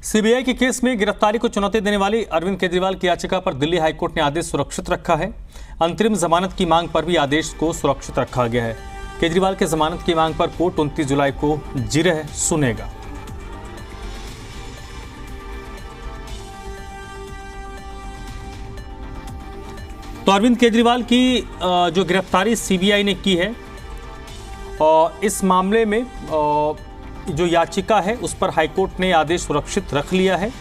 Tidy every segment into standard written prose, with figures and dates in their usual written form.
CBI के case में गिरफ्तारी को चुनौती देने वाली अरविंद केजरीवाल की याचिका पर दिल्ली हाईकोर्ट ने आदेश सुरक्षित रखा है। अंतरिम जमानत की मांग पर भी आदेश को सुरक्षित रखा गया है। केजरीवाल के जमानत की मांग पर कोर्ट 29 जुलाई को जिरह सुनेगा। तो अरविंद केजरीवाल की जो गिरफ्तारी सीबीआई ने की है और इस मामले में जो याचिका है उस पर हाईकोर्ट ने आदेश सुरक्षित रख लिया है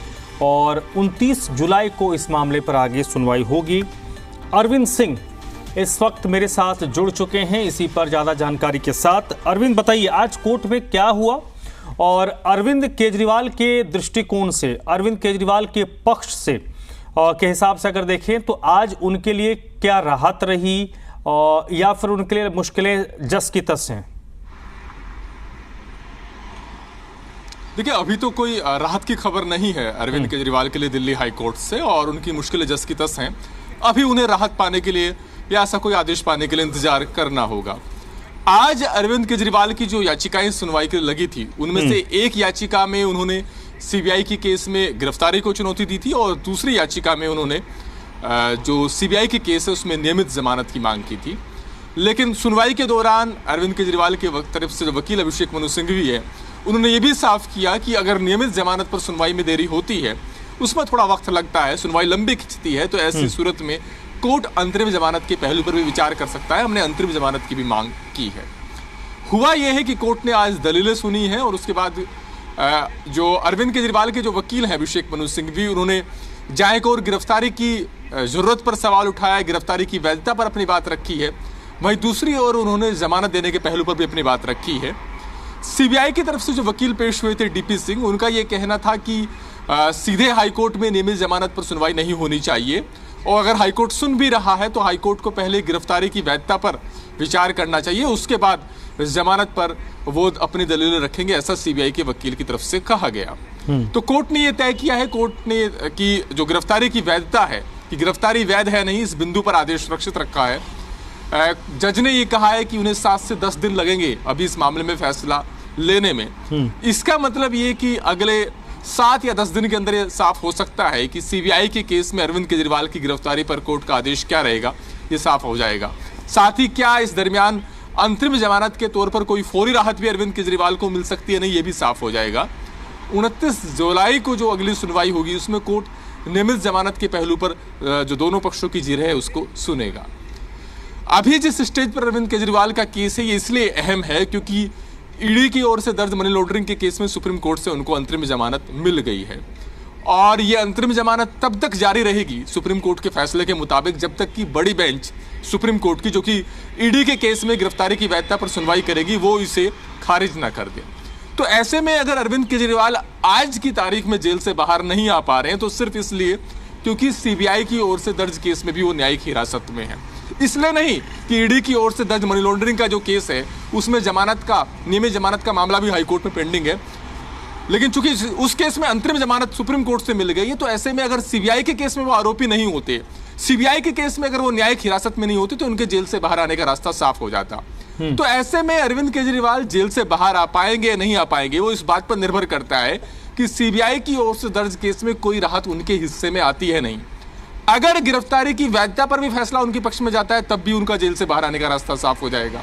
और 29 जुलाई को इस मामले पर आगे सुनवाई होगी। अरविंद सिंह इस वक्त मेरे साथ जुड़ चुके हैं इसी पर ज़्यादा जानकारी के साथ। अरविंद बताइए, आज कोर्ट में क्या हुआ और अरविंद केजरीवाल के दृष्टिकोण से, अरविंद केजरीवाल के पक्ष से के हिसाब से अगर देखें तो आज उनके लिए क्या राहत रही या फिर उनके लिए मुश्किलें जस की तस हैं? देखिए, अभी तो कोई राहत की खबर नहीं है अरविंद केजरीवाल के लिए दिल्ली हाई कोर्ट से और उनकी मुश्किलें जस की तस हैं। अभी उन्हें राहत पाने के लिए या ऐसा कोई आदेश पाने के लिए इंतजार करना होगा। आज अरविंद केजरीवाल की जो याचिकाएं सुनवाई के लिए लगी थी उनमें से एक याचिका में उन्होंने सीबीआई की केस में गिरफ्तारी को चुनौती दी थी और दूसरी याचिका में उन्होंने जो सीबीआई की केस है उसमें नियमित जमानत की मांग की थी। लेकिन सुनवाई के दौरान अरविंद केजरीवाल के तरफ से जो वकील अभिषेक मनु सिंघवी है उन्होंने ये भी साफ किया कि अगर नियमित जमानत पर सुनवाई में देरी होती है उसमें थोड़ा वक्त लगता है, सुनवाई लंबी खिंचती है, तो ऐसी सूरत में कोर्ट अंतरिम जमानत के पहलू पर भी विचार कर सकता है। हमने अंतरिम जमानत की भी मांग की है। हुआ यह है कि कोर्ट ने आज दलीलें सुनी है और उसके बाद जो अरविंद केजरीवाल के जो वकील हैं अभिषेक मनु सिंघवी, उन्होंने जहाँ एक और गिरफ्तारी की जरूरत पर सवाल उठाया, गिरफ्तारी की वैधता पर अपनी बात रखी है, वहीं दूसरी ओर उन्होंने जमानत देने के पहलू पर भी अपनी बात रखी है। सीबीआई की तरफ से जो वकील पेश हुए थे डीपी सिंह, उनका यह कहना था कि सीधे हाईकोर्ट में नियमित जमानत पर सुनवाई नहीं होनी चाहिए और अगर हाईकोर्ट सुन भी रहा है तो हाईकोर्ट को पहले गिरफ्तारी की वैधता पर विचार करना चाहिए, उसके बाद जमानत पर वो अपनी दलीलें रखेंगे, ऐसा सीबीआई के वकील की तरफ से कहा गया। तो कोर्ट ने यह तय किया है, कोर्ट ने कि जो गिरफ्तारी की वैधता है कि गिरफ्तारी वैध है नहीं, इस बिंदु पर आदेश सुरक्षित रखा है। जज ने ये कहा है कि उन्हें 7 से 10 दिन लगेंगे अभी इस मामले में फैसला लेने में। इसका मतलब ये कि अगले 7 या 10 दिन के अंदर ये साफ हो सकता है कि सीबीआई के केस में अरविंद केजरीवाल की गिरफ्तारी पर कोर्ट का आदेश क्या रहेगा, ये साफ हो जाएगा। साथ ही क्या इस दरमियान अंतरिम जमानत के तौर पर कोई फौरी राहत भी अरविंद केजरीवाल को मिल सकती है नहीं, ये भी साफ हो जाएगा। 29 जुलाई को जो अगली सुनवाई होगी उसमें कोर्ट नियमित जमानत के पहलू पर जो दोनों पक्षों की जिरह है उसको सुनेगा। अभी जिस स्टेज पर अरविंद केजरीवाल का केस है ये इसलिए अहम है क्योंकि ईडी की ओर से दर्ज मनी लॉन्ड्रिंग के केस में सुप्रीम कोर्ट से उनको अंतरिम जमानत मिल गई है और ये अंतरिम जमानत तब तक जारी रहेगी सुप्रीम कोर्ट के फैसले के मुताबिक जब तक कि बड़ी बेंच सुप्रीम कोर्ट की, जो कि ईडी के केस में गिरफ्तारी की वैधता पर सुनवाई करेगी, वो इसे खारिज ना कर दे। तो ऐसे में अगर अरविंद केजरीवाल आज की तारीख में जेल से बाहर नहीं आ पा रहे हैं तो सिर्फ इसलिए क्योंकि सीबीआई की ओर से दर्ज केस में भी वो न्यायिक हिरासत में है, इसलिए नहीं कि ईडी की ओर से दर्ज मनी लॉन्ड्रिंग का जो केस है उसमें नियमित जमानत का मामला भी हाईकोर्ट में पेंडिंग है। लेकिन चूंकि उस केस में अंतरिम जमानत सुप्रीम कोर्ट से मिल गई है तो ऐसे में अगर सीबीआई के केस में वो आरोपी नहीं होते, सीबीआई के केस में अगर वो न्यायिक हिरासत में नहीं होते तो उनके जेल से बाहर आने का रास्ता साफ हो जाता। तो ऐसे में अरविंद केजरीवाल जेल से बाहर आ पाएंगे या नहीं आ पाएंगे वो इस बात पर निर्भर करता है कि सीबीआई की ओर से दर्ज केस में कोई राहत उनके हिस्से में आती है नहीं। अगर गिरफ्तारी की वैधता पर भी फैसला उनके पक्ष में जाता है तब भी उनका जेल से बाहर आने का रास्ता साफ हो जाएगा।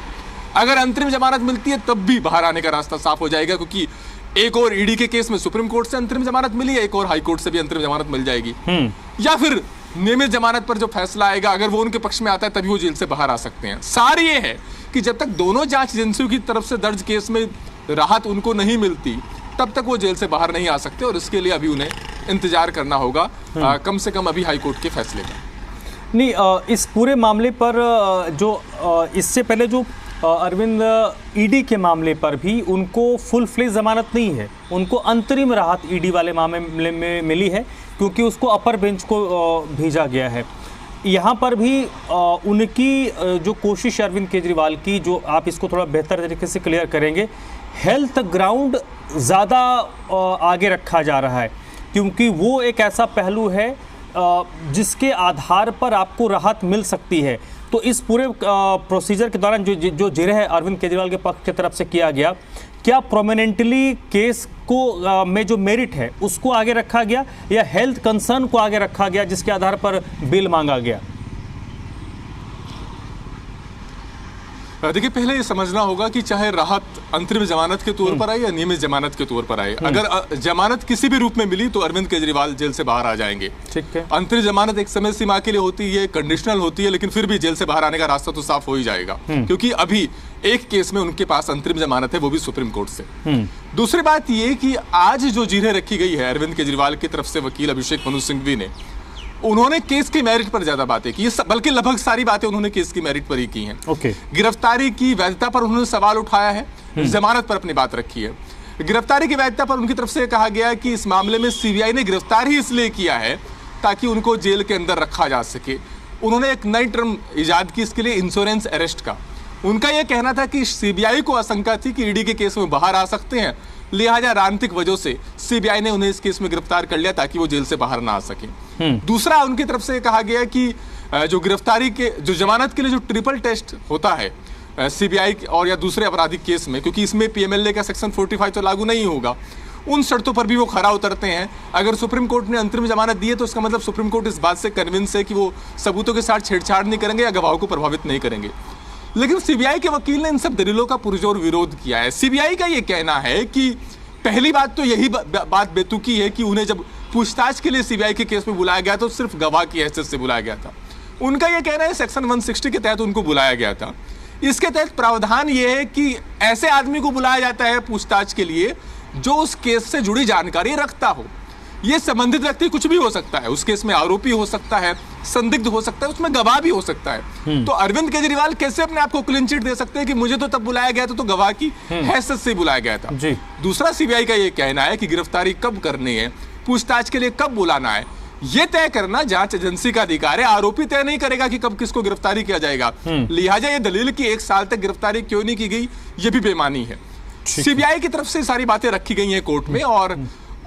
अगर अंतरिम जमानत मिलती है तब भी बाहर आने का रास्ता साफ हो जाएगा क्योंकि एक और ईडी के केस में सुप्रीम कोर्ट से अंतरिम जमानत मिली है, एक और हाई कोर्ट से भी अंतरिम जमानत मिल जाएगी। या फिर नियमित जमानत पर जो फैसला आएगा अगर वो उनके पक्ष में आता है तभी वो जेल से बाहर आ सकते हैं। सार ये है कि जब तक दोनों जांच एजेंसियों की तरफ से दर्ज केस में राहत उनको नहीं मिलती तब तक वो जेल से बाहर नहीं आ सकते और इसके लिए अभी उन्हें इंतजार करना होगा कम से कम अभी हाईकोर्ट के फैसले का। नहीं, इस पूरे मामले पर जो इससे पहले जो अरविंद ईडी के मामले पर भी उनको फुल फ्लेज जमानत नहीं है, उनको अंतरिम राहत ईडी वाले मामले में मिली है क्योंकि उसको अपर बेंच को भेजा गया है। यहाँ पर भी उनकी जो कोशिश अरविंद केजरीवाल की, जो आप इसको थोड़ा बेहतर तरीके से क्लियर करेंगे, हेल्थ ग्राउंड ज़्यादा आगे रखा जा रहा है क्योंकि वो एक ऐसा पहलू है जिसके आधार पर आपको राहत मिल सकती है। तो इस पूरे प्रोसीजर के दौरान जो जिरह अरविंद केजरीवाल के पक्ष की तरफ से किया गया क्या प्रोमिनेंटली केस को में जो मेरिट है उसको आगे रखा गया या हेल्थ कंसर्न को आगे रखा गया जिसके आधार पर बेल मांगा गया? देखिए, पहले ये समझना होगा कि चाहे राहत अंतरिम जमानत के तौर पर आए या नियमित जमानत के तौर पर आए, अगर जमानत किसी भी रूप में मिली तो अरविंद केजरीवाल जेल से बाहर आ जाएंगे। ठीक है। अंतरिम जमानत एक समय सीमा के लिए होती है, कंडीशनल होती है, लेकिन फिर भी जेल से बाहर आने का रास्ता तो साफ हो ही जाएगा, क्योंकि अभी एक केस में उनके पास अंतरिम जमानत है, वो भी सुप्रीम कोर्ट से। दूसरी बात ये कि आज जो जीरें रखी गई है अरविंद केजरीवाल की तरफ से वकील अभिषेक मनु सिंघवी ने, उन्होंने केस की मेरिट पर ज्यादा बातें की, बल्कि लगभग सारी बातें उन्होंने केस की मेरिट पर ही की हैं। ओके। गिरफ्तारी की वैधता पर उन्होंने सवाल उठाया है, जमानत पर अपनी बात रखी है। गिरफ्तारी की वैधता पर उनकी तरफ से कहा गया कि इस मामले में सीबीआई ने गिरफ्तार ही इसलिए किया है ताकि उनको जेल के अंदर रखा जा सके। उन्होंने एक नई टर्म इजाद की इसके लिए, इंश्योरेंस अरेस्ट का। उनका यह कहना था कि सीबीआई को आशंका थी कि ईडी के केस में बाहर आ सकते हैं, लिहाजा राजनीतिक वजह से सीबीआई ने उन्हें इस केस में गिरफ्तार कर लिया ताकि वो जेल से बाहर ना आ सके। दूसरा, उनकी तरफ से कहा गया कि जो गिरफ्तारी के जो जमानत के लिए जो ट्रिपल टेस्ट होता है सीबीआई और या दूसरे आपराधिक केस में, क्योंकि इसमें पीएमएलए का सेक्शन 45 तो लागू नहीं होगा, उन शर्तों पर भी वो खरा उतरते हैं। अगर सुप्रीम कोर्ट ने अंतरिम जमानत दी है तो इसका मतलब सुप्रीम कोर्ट इस बात से कन्विंस है कि वो सबूतों के साथ छेड़छाड़ नहीं करेंगे या गवाहों को प्रभावित नहीं करेंगे। लेकिन सीबीआई के वकील ने इन सब दलीलों का पुरजोर विरोध किया है। सीबीआई का ये कहना है कि पहली बात तो यही बात बेतुकी है कि उन्हें जब पूछताछ के लिए सीबीआई के केस में बुलाया गया तो सिर्फ गवाह की हैसियत से बुलाया गया था। उनका यह कहना है सेक्शन 160 के तहत उनको बुलाया गया था। इसके तहत प्रावधान यह है कि ऐसे आदमी को बुलाया जाता है पूछताछ के लिए जो उस केस से जुड़ी जानकारी रखता हो। यह संबंधित व्यक्ति कुछ भी हो सकता है, उस केस में आरोपी हो सकता है, संदिग्ध हो सकता है, उसमें गवाह भी हो सकता है। तो अरविंद केजरीवाल कैसे अपने आप को क्लीन चिट दे सकते हैं कि मुझे तो तब बुलाया गया था तो गवाह की हैसियत से बुलाया गया था। जी। दूसरा, सीबीआई का यह कहना है कि गिरफ्तारी कब करनी है, पूछताछ के लिए कब बुलाना है, यह तय करना जांच एजेंसी का अधिकार है। आरोपी तय नहीं करेगा कि कब किसको गिरफ्तारी किया जाएगा। लिहाजा यह दलील कि 1 साल तक गिरफ्तारी क्यों नहीं की गई, यह भी बेमानी है। सीबीआई की तरफ से सारी बातें रखी गई हैं कोर्ट में, और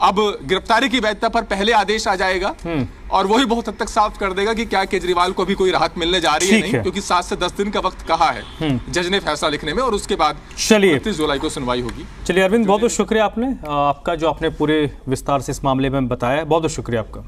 अब गिरफ्तारी की वैधता पर पहले आदेश आ जाएगा और वही बहुत हद तक साफ कर देगा कि क्या केजरीवाल को भी कोई राहत मिलने जा रही है नहीं, क्योंकि 7 से 10 दिन का वक्त कहा है जज ने फैसला लिखने में, और उसके बाद 29 जुलाई को सुनवाई होगी। चलिए अरविंद, बहुत बहुत शुक्रिया आपने, आपका जो आपने पूरे विस्तार से इस मामले में बताया, बहुत बहुत शुक्रिया आपका।